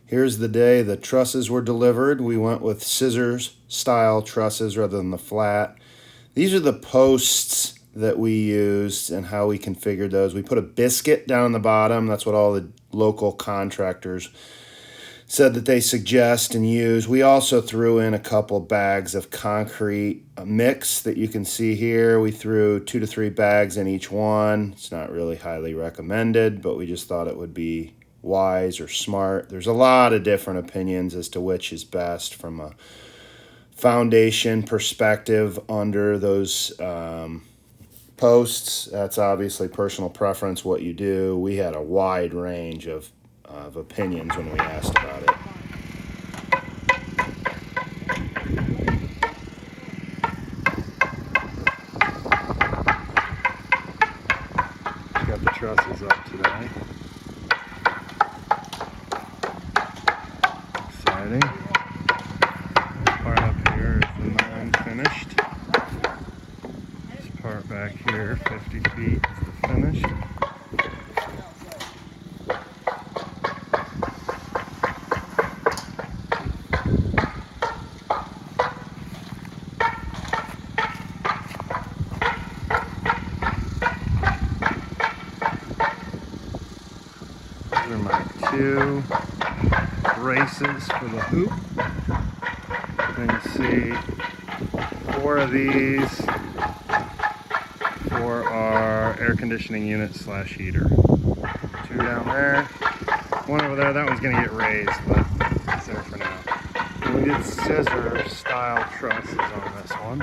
Here's the day the trusses were delivered. We went with scissors style trusses rather than the flat. These are the posts that we used and how we configured those. We put a biscuit down the bottom. That's what all the local contractors said that they suggest and use. We also threw in a couple bags of concrete mix that you can see here. We threw 2 to 3 bags in each one. It's not really highly recommended, but we just thought it would be wise or smart. There's a lot of different opinions as to which is best from a foundation perspective under those posts. That's obviously personal preference, what you do. We had a wide range of opinions when we asked about it. Got the trusses up today. Exciting. This part up here is the non-finished. This part back here, 50 feet, is the finished. These are my 2 braces for the hoop. And you see 4 of these for our air conditioning unit / heater. 2 down there, 1 over there. That one's gonna get raised, but it's there for now. And we did scissor style trusses on this one.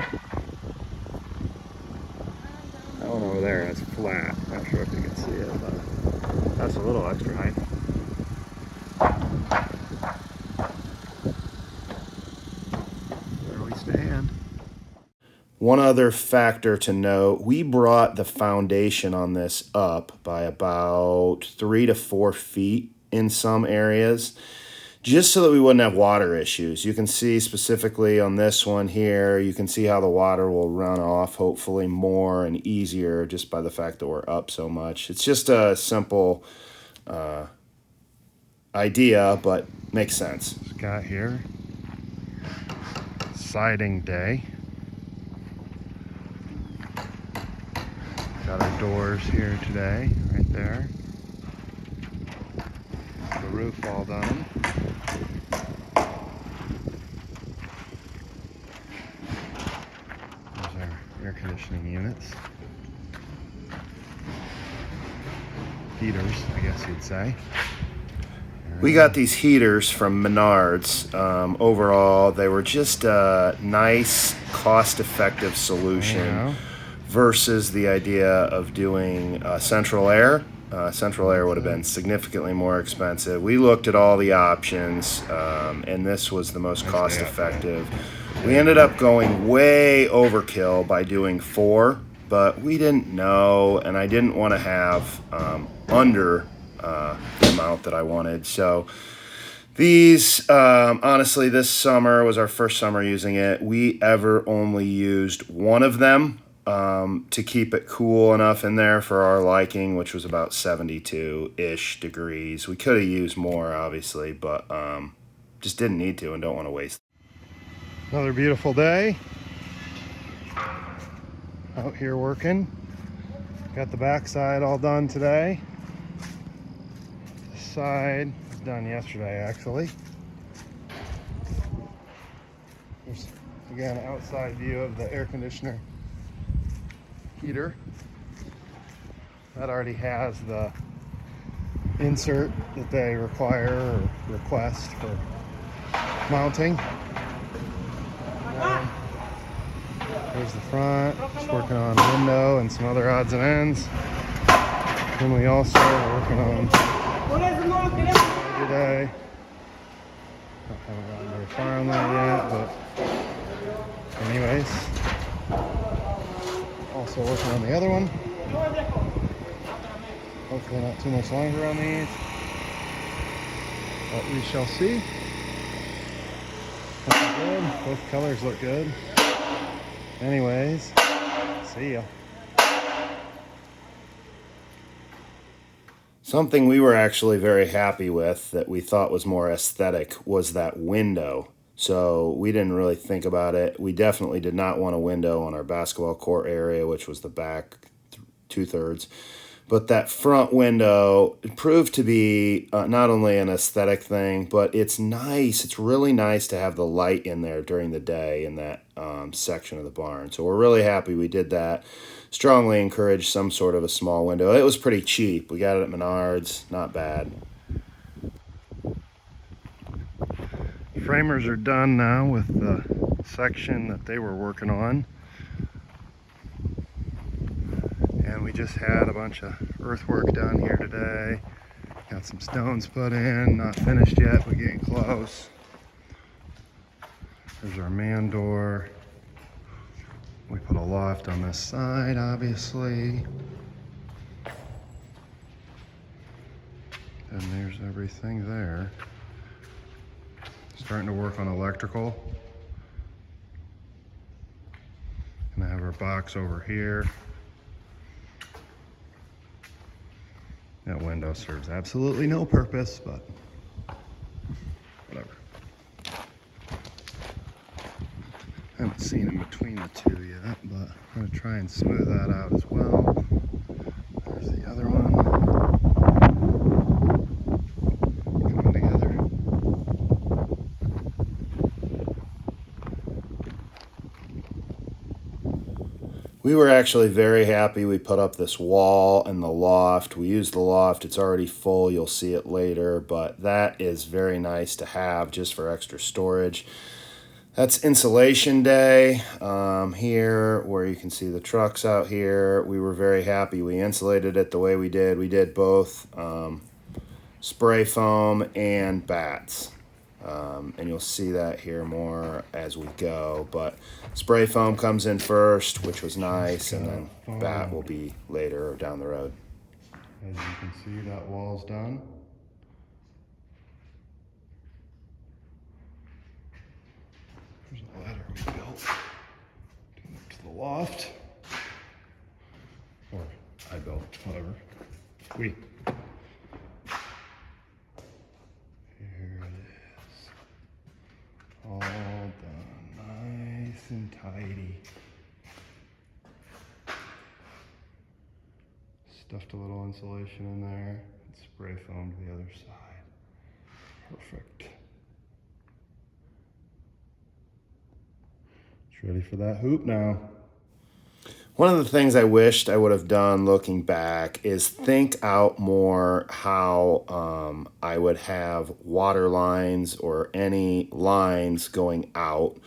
That one over there is flat. Not sure if you can see it, but that's a little extra height. Where we stand. One other factor to note, we brought the foundation on this up by about 3 to 4 feet in some areas, just so that we wouldn't have water issues. You can see specifically on this one here, you can see how the water will run off hopefully more and easier just by the fact that we're up so much. It's just a simple idea, but makes sense. Got here, siding day. Got our doors here today, right there. The roof all done. There's our air conditioning units. Heaters, I guess you'd say. We got these heaters from Menards. Overall, they were just a nice, cost-effective solution versus the idea of doing central air. Central air would have been significantly more expensive. We looked at all the options, and this was the most cost-effective. We ended up going way overkill by doing 4, but we didn't know, and I didn't want to have under the amount that I wanted. So these, honestly, this summer was our first summer using it. We ever only used 1 of them to keep it cool enough in there for our liking, which was about 72-ish degrees. We could have used more, obviously, but just didn't need to and don't want to waste. Another beautiful day. Out here working. Got the backside all done today. This side was done yesterday, actually. There's, again, an outside view of the air conditioner heater. That already has the insert that they require or request for mounting. There's the front, just working on window and some other odds and ends. Then we also are working on today. Haven't gotten very far on that yet, but anyways. Also working on the other one. Hopefully not too much longer on these, but we shall see. Looking good. Both colors look good. Anyways, see ya. Something we were actually very happy with that we thought was more aesthetic was that window. So we didn't really think about it. We definitely did not want a window on our basketball court area, which was the back 2/3. But that front window proved to be not only an aesthetic thing, but it's nice. It's really nice to have the light in there during the day in that section of the barn. So we're really happy we did that. Strongly encourage some sort of a small window. It was pretty cheap. We got it at Menards. Not bad. Framers are done now with the section that they were working on. And we just had a bunch of earthwork done here today. Got some stones put in, not finished yet, but getting close. There's our man door. We put a loft on this side, obviously. And there's everything there. Starting to work on electrical. And I have our box over here. That window serves absolutely no purpose, but whatever. I haven't seen in between the two yet, but I'm going to try and smooth that out as well. There's the other one. Coming together. We were actually very happy we put up this wall and the loft. We used the loft. It's already full. You'll see it later, but that is very nice to have just for extra storage. That's insulation day here where you can see the trucks out here. We were very happy we insulated it the way we did. We did both spray foam and bats. And you'll see that here more as we go, but spray foam comes in first, which was nice, and then bat will be later or down the road. As you can see, that wall's done. There's a ladder we built to the loft, or I built, whatever. All done, nice and tidy. Stuffed a little insulation in there and spray foamed the other side. Perfect. It's ready for that hoop now. One of the things I wished I would have done looking back is think out more how I would have water lines or any lines going out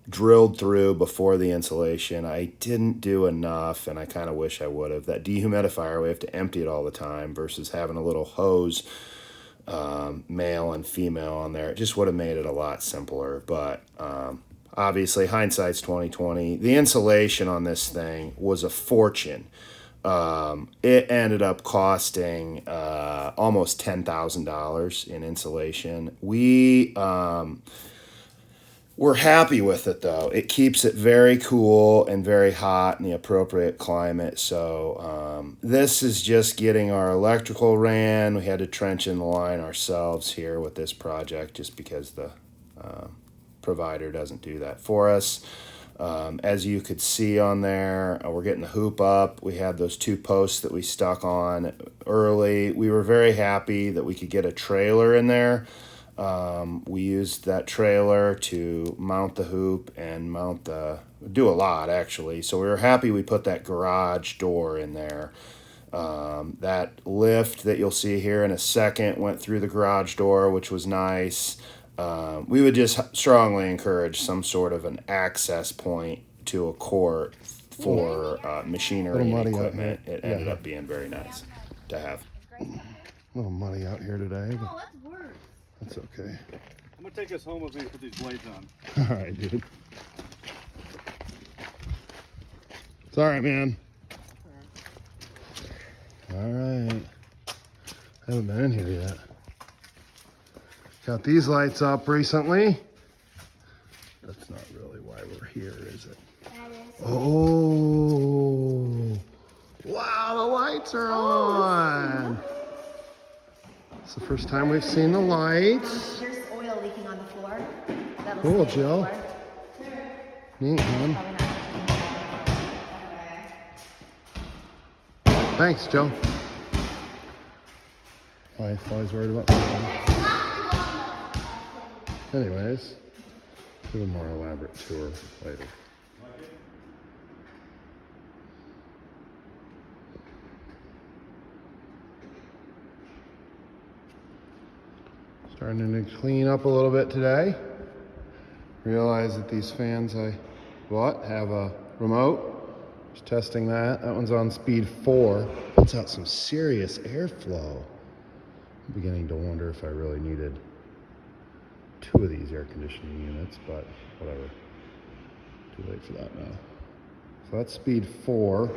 drilled through before the insulation. I didn't do enough, and I kind of wish I would have. That dehumidifier, we have to empty it all the time versus having a little hose, male and female on there. It just would have made it a lot simpler, but obviously, hindsight's 20/20. The insulation on this thing was a fortune. It ended up costing almost $10,000 in insulation. We're happy with it, though. It keeps it very cool and very hot in the appropriate climate. So this is just getting our electrical ran. We had to trench in the line ourselves here with this project just because the provider doesn't do that for us. As you could see on there, we're getting the hoop up. We had those 2 posts that we stuck on early. We were very happy that we could get a trailer in there. We used that trailer to mount the hoop and do a lot actually. So we were happy we put that garage door in there. That lift that you'll see here in a second went through the garage door, which was nice. We would just strongly encourage some sort of an access point to a court for machinery and equipment. It ended up being very nice to have. A little muddy out here today, but that's okay. I'm gonna take this home with me and put these blades on. All right, dude. It's all right, man. All right. Haven't been in here yet. Got these lights up recently. That's not really why we're here, is it? That is. Oh, Wow, the lights are on. It's the first time we've seen the lights. There's oil leaking on the floor. That'll Cool, stay on the Jill. floor. Neat, man. Probably not. Thanks, Joe. Why always worried about that. Anyways, do a more elaborate tour later. Starting to clean up a little bit today. Realize that these fans I bought have a remote. Just testing that. That one's on speed 4. Puts out some serious airflow. I'm beginning to wonder if I really needed 2 of these air conditioning units, but whatever. Too late for that now. So that's speed 4.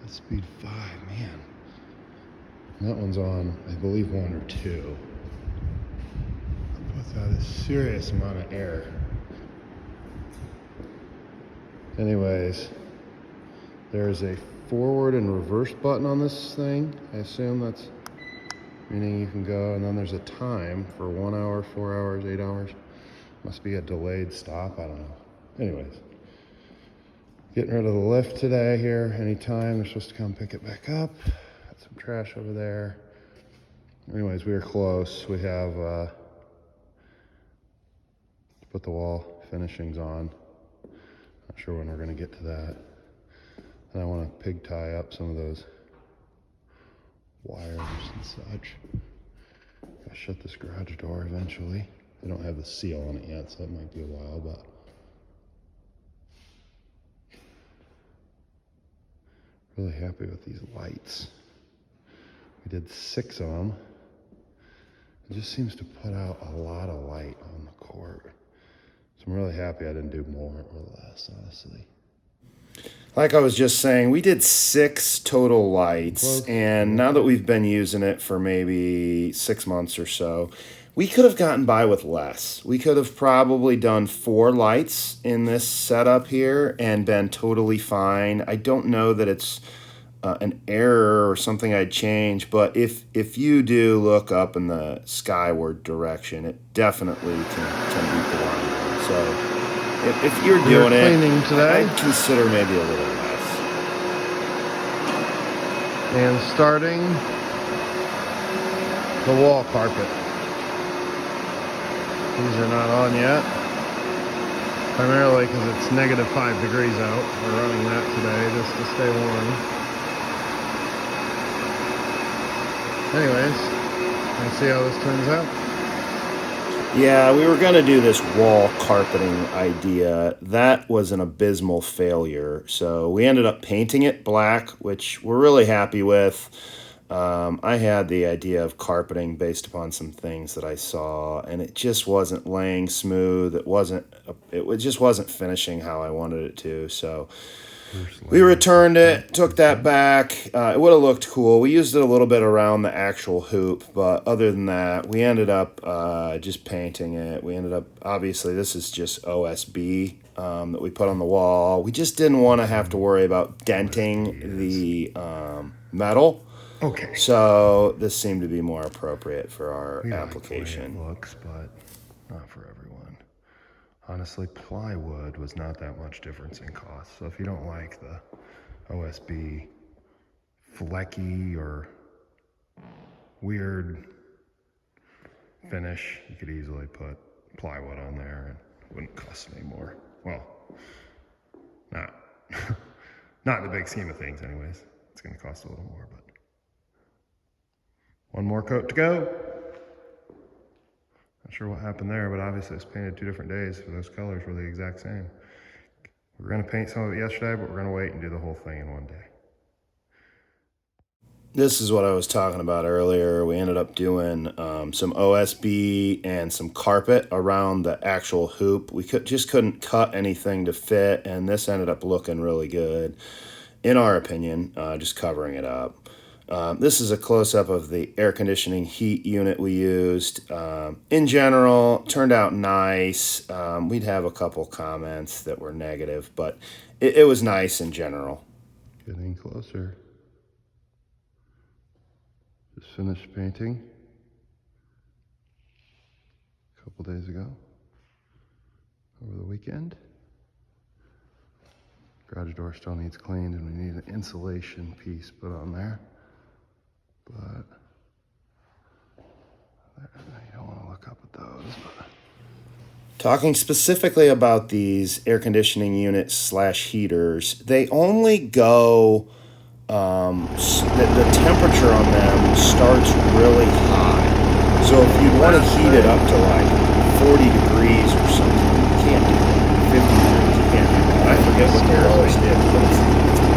That's speed 5, man. And that one's on, I believe, 1 or 2. Puts out a serious amount of air. Anyways, there's a forward and reverse button on this thing. I assume that's meaning you can go, and then there's a time for 1 hour, 4 hours, 8 hours. Must be a delayed stop, I don't know. Anyways, getting rid of the lift today here. Anytime they're supposed to come pick it back up. Got some trash over there. Anyways, we are close. We have put the wall finishings on. Not sure when we're gonna get to that. And I want to pig tie up some of those wires and such. Gotta shut this garage door eventually. They don't have the seal on it yet, so it might be a while, but really happy with these lights. We did 6 of them. It just seems to put out a lot of light on the court. So I'm really happy I didn't do more or less, honestly. Like I was just saying, we did 6 total lights, and now that we've been using it for maybe 6 months or so, we could have gotten by with less. We could have probably done 4 lights in this setup here and been totally fine. I don't know that it's an error or something I'd change, but if you do look up in the skyward direction, it definitely can be blind. So if you're doing it, today, I'd consider maybe a little less. And starting the wall carpet. These are not on yet, primarily because it's -5 degrees out. We're running that today just to stay warm. Anyways, let's see how this turns out. Yeah, we were going to do this wall carpeting idea. That was an abysmal failure. So we ended up painting it black, which we're really happy with. I had the idea of carpeting based upon some things that I saw, and it just wasn't laying smooth. It just wasn't finishing how I wanted it to. So we returned it, took that back. It would have looked cool. We used it a little bit around the actual hoop, but other than that, we ended up just painting it. We ended up, obviously, this is just OSB that we put on the wall. We just didn't want to have to worry about denting the metal. Okay. So this seemed to be more appropriate for our application. Like the way it looks, but not for everyone. Honestly, plywood was not that much difference in cost. So if you don't like the OSB flecky or weird finish, you could easily put plywood on there and it wouldn't cost any more. Well, not in the big scheme of things anyways. It's going to cost a little more, but one more coat to go. Not sure what happened there, but obviously it's painted 2 different days, so those colors were the exact same. We were going to paint some of it yesterday, but we're going to wait and do the whole thing in one day. This is what I was talking about earlier. We ended up doing some OSB and some carpet around the actual hoop. We just couldn't cut anything to fit, and this ended up looking really good, in our opinion, just covering it up. This is a close-up of the air conditioning heat unit we used. In general, turned out nice. We'd have a couple comments that were negative, but it was nice in general. Getting closer. Just finished painting a couple days ago, over the weekend. Garage door still needs cleaned, and we need an insulation piece put on there. But you don't want to look up at those. But. Talking specifically about these air conditioning units slash heaters, they only go, the temperature on them starts really high. So if you want to heat it up to like 40 degrees or something, you can't do that. 50 degrees, you can't do that. I forget what the lowest is, but it's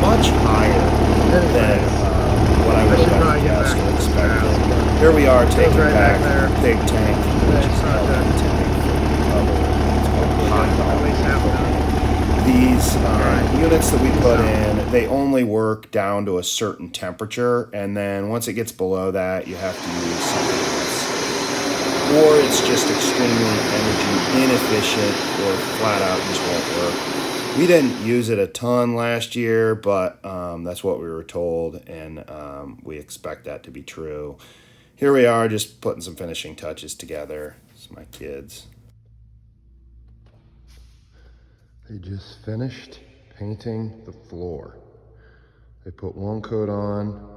much higher than what I would have guessed or expected. Here we are taking back the big tank, which is held in the tank for hot dog. These units that we put in, they only work down to a certain temperature, and then once it gets below that, you have to use something else. Or it's just extremely energy inefficient, or flat out just won't work. We didn't use it a ton last year, but that's what we were told, and we expect that to be true. Here we are, just putting some finishing touches together. It's my kids. They just finished painting the floor. They put one coat on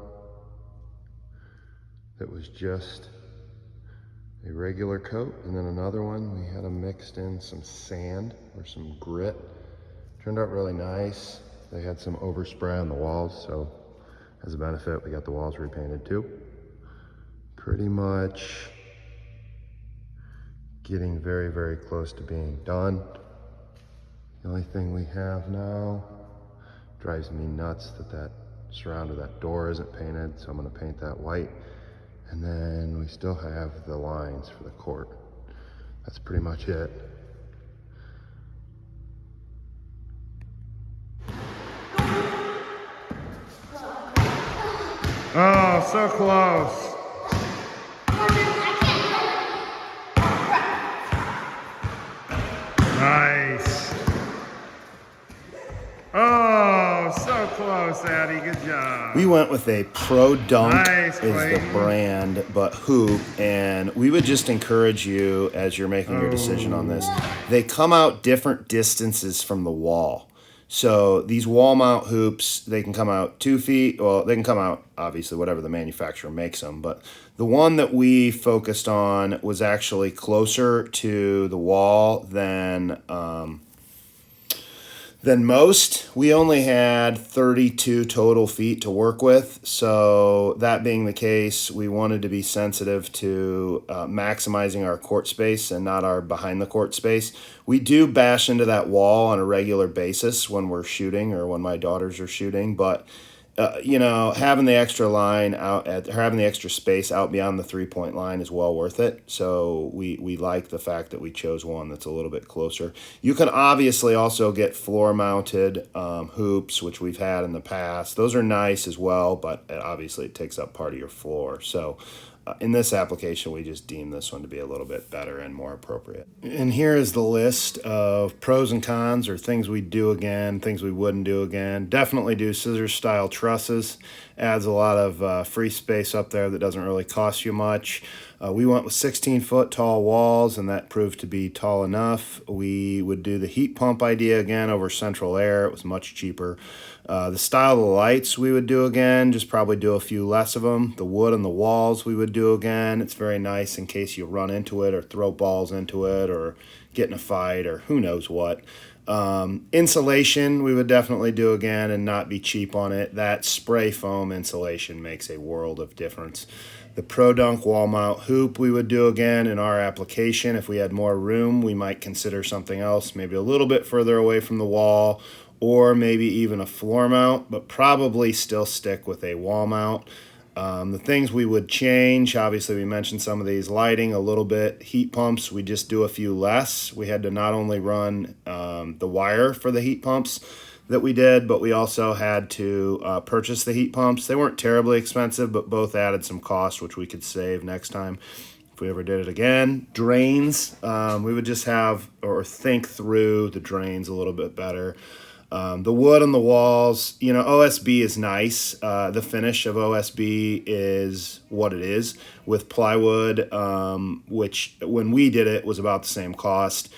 that was just a regular coat, and then another one, we had them mixed in some sand or some grit. Turned out really nice. They had some overspray on the walls, so as a benefit, we got the walls repainted too. Pretty much getting very, very close to being done. The only thing we have now, drives me nuts that surround of that door isn't painted, so I'm gonna paint that white. And then we still have the lines for the court. That's pretty much it. Oh, so close. Nice. Oh, so close, Addie. Good job. We went with a Pro Dunk is the brand, but hoop, and we would just encourage you as you're making your decision on this. They come out different distances from the wall. So these wall mount hoops, they can come out 2 feet. Well, they can come out, obviously, whatever the manufacturer makes them. But the one that we focused on was actually closer to the wall than most. We only had 32 total feet to work with. So that being the case, we wanted to be sensitive to maximizing our court space and not our behind the court space. We do bash into that wall on a regular basis when we're shooting or when my daughters are shooting, but having the extra line having the extra space out beyond the 3-point line is well worth it. So we like the fact that we chose one that's a little bit closer. You can obviously also get floor mounted hoops, which we've had in the past. Those are nice as well, but obviously it takes up part of your floor. So in this application, we just deemed this one to be a little bit better and more appropriate. And here is the list of pros and cons, or things we'd do again, things we wouldn't do again. Definitely do scissors style trusses. Adds a lot of free space up there that doesn't really cost you much. We went with 16-foot tall walls, and that proved to be tall enough. We would do the heat pump idea again over central air. It was much cheaper. The style of the lights we would do again, just probably do a few less of them. The wood on the walls we would do again. It's very nice in case you run into it or throw balls into it or get in a fight or who knows what. Insulation we would definitely do again and not be cheap on it. That spray foam insulation makes a world of difference. The Pro Dunk wall mount hoop we would do again in our application. If we had more room, we might consider something else, maybe a little bit further away from the wall, or maybe even a floor mount, but probably still stick with a wall mount. The things we would change, obviously we mentioned some of these, lighting a little bit, heat pumps, we just do a few less. We had to not only run the wire for the heat pumps, that we did, but we also had to purchase the heat pumps. They weren't terribly expensive, but both added some cost, which we could save next time if we ever did it again. Drains, we would just have or think through the drains a little bit better. The wood on the walls, you know, OSB is nice. The finish of OSB is what it is with plywood, which when we did it was about the same cost,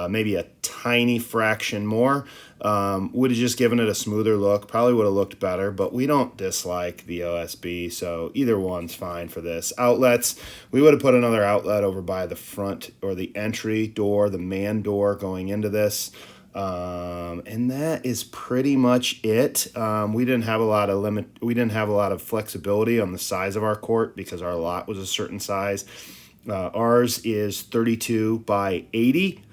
maybe a tiny fraction more. Would have just given it a smoother look, probably would have looked better, but we don't dislike the OSB, so either one's fine for this. Outlets, we would have put another outlet over by the front or the entry door, the man door going into this. And that is pretty much it. We didn't have a lot of flexibility on the size of our court because our lot was a certain size. Ours is 32 by 80.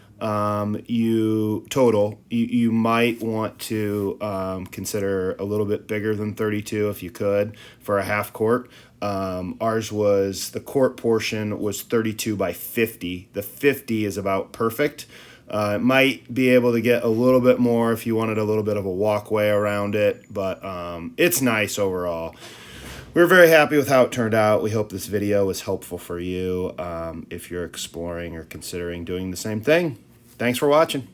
You might want to consider a little bit bigger than 32 if you could for a half court. Ours was, the court portion was 32 by 50. The 50 is about perfect. It might be able to get a little bit more if you wanted a little bit of a walkway around it, but it's nice overall. We're very happy with how it turned out. We hope this video was helpful for you if you're exploring or considering doing the same thing. Thanks for watching.